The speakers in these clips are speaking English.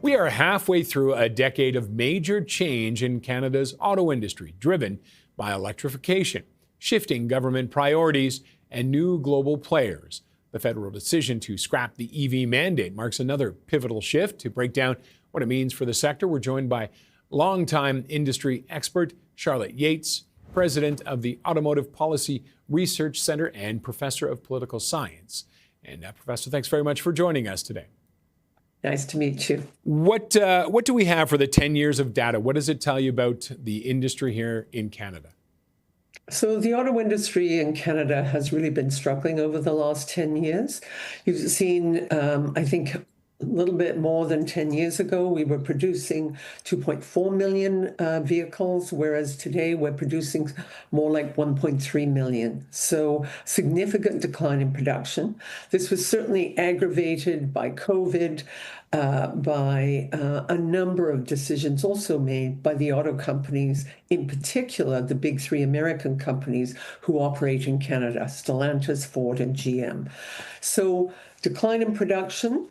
We are halfway through a decade of major change in Canada's auto industry, driven by electrification, shifting government priorities, and new global players. The federal decision to scrap the EV mandate marks another pivotal shift. To break down what it means for the sector, we're joined by longtime industry expert Charlotte Yates, president of the Automotive Policy Research Centre and professor of political science. And Professor, thanks very much for joining us today. Nice to meet you. What do we have for the 10 years of data? What does it tell you about the industry here in Canada? So the auto industry in Canada has really been struggling over the last 10 years. You've seen, I think, a little bit more than 10 years ago, we were producing 2.4 million vehicles, whereas today we're producing more like 1.3 million. So significant decline in production. This was certainly aggravated by COVID, by a number of decisions also made by the auto companies, in particular the big three American companies who operate in Canada, Stellantis, Ford, and GM. So decline in production.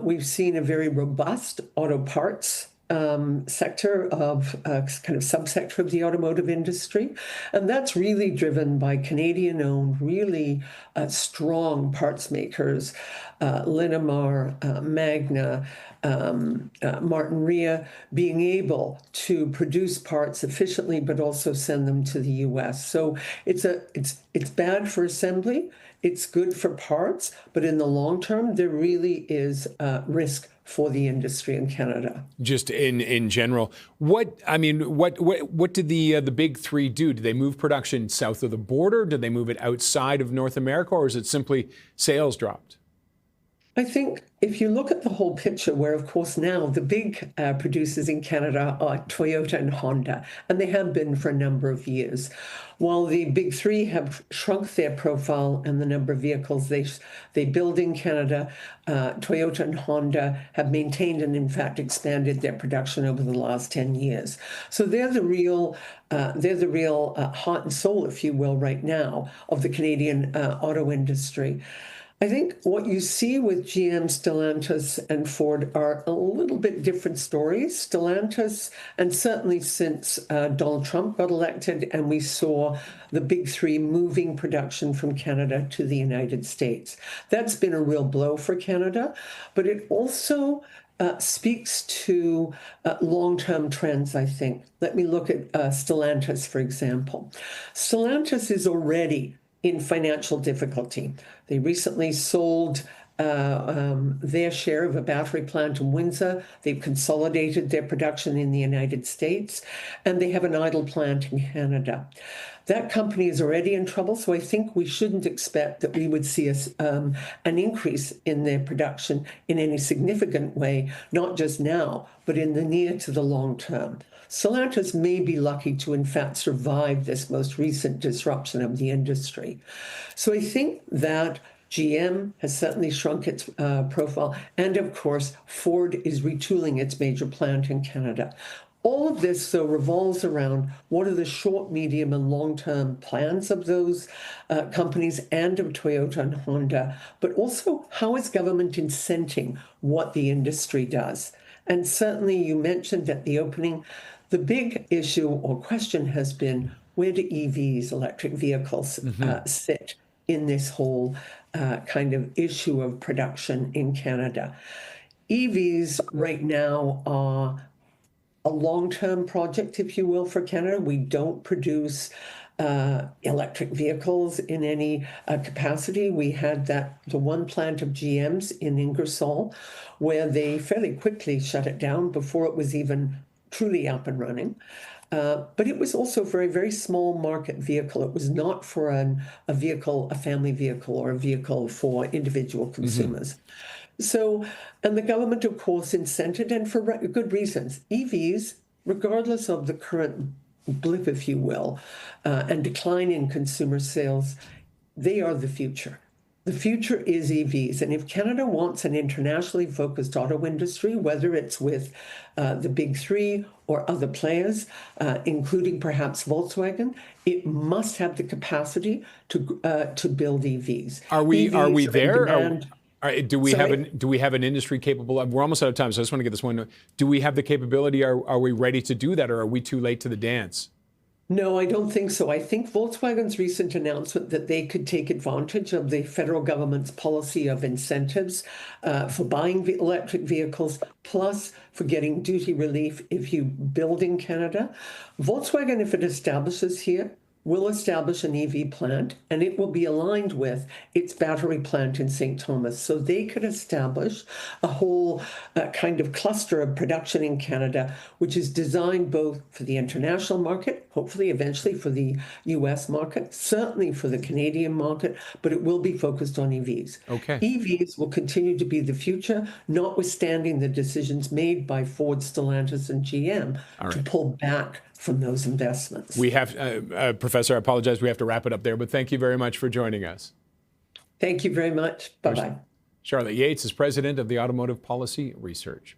We've seen a very robust auto parts sector of kind of subsector of the automotive industry. And that's really driven by Canadian-owned, really strong parts makers, Linamar, Magna, Martin Rea, being able to produce parts efficiently, but also send them to the U.S. So it's bad for assembly. It's good for parts, but in the long term, there really is risk for the industry in Canada. Just in general, what did the big three do? Did they move production south of the border? Did they move it outside of North America, or is it simply sales dropped? I think if you look at the whole picture, where, of course, now the big producers in Canada are Toyota and Honda, and they have been for a number of years. While the big three have shrunk their profile and the number of vehicles they build in Canada, Toyota and Honda have maintained and, in fact, expanded their production over the last 10 years. So they're the real heart and soul, if you will, right now of the Canadian auto industry. I think what you see with GM, Stellantis, and Ford are a little bit different stories. Stellantis, and certainly since Donald Trump got elected and we saw the big three moving production from Canada to the United States. That's been a real blow for Canada, but it also speaks to long-term trends, I think. Let me look at Stellantis, for example. Stellantis is already in financial difficulty. They recently sold their share of a battery plant in Windsor. They've consolidated their production in the United States, and they have an idle plant in Canada. That company is already in trouble, so I think we shouldn't expect that we would see an increase in their production in any significant way, not just now, but in the near to the long term. Stellantis may be lucky to, in fact, survive this most recent disruption of the industry. So I think that GM has certainly shrunk its profile. And of course, Ford is retooling its major plant in Canada. All of this, though, revolves around what are the short, medium, and long-term plans of those companies and of Toyota and Honda, but also how is government incenting what the industry does. And certainly you mentioned at the opening, the big issue or question has been, where do EVs, electric vehicles, sit in this whole kind of issue of production in Canada? EVs right now are a long-term project, if you will, for Canada. We don't produce electric vehicles in any capacity. We had the one plant of GM's in Ingersoll, where they fairly quickly shut it down before it was even truly up and running. But it was also for a very small market vehicle. It was not for a family vehicle or a vehicle for individual consumers. So, and the government, of course, incented, and for good reasons, EVs, regardless of the current blip, if you will, and decline in consumer sales, they are the future. The future is EVs. And if Canada wants an internationally focused auto industry, whether it's with the big three or other players, including perhaps Volkswagen, it must have the capacity to build EVs. Are we there? All right, do we have an industry capable of, we're almost out of time, so I just want to get this one. Do we have the capability? Are we ready to do that, or are we too late to the dance? No, I don't think so. I think Volkswagen's recent announcement that they could take advantage of the federal government's policy of incentives for buying electric vehicles, plus for getting duty relief if you build in Canada. Volkswagen, if it establishes here, will establish an EV plant, and it will be aligned with its battery plant in St. Thomas. So they could establish a whole kind of cluster of production in Canada, which is designed both for the international market, hopefully eventually for the US market, certainly for the Canadian market, but it will be focused on EVs. Okay. EVs will continue to be the future, notwithstanding the decisions made by Ford, Stellantis, and GM to pull back from those investments. We have, Professor, I apologize, we have to wrap it up there, but thank you very much for joining us. Thank you very much. Bye-bye. Charlotte Yates is president of the Automotive Policy Research.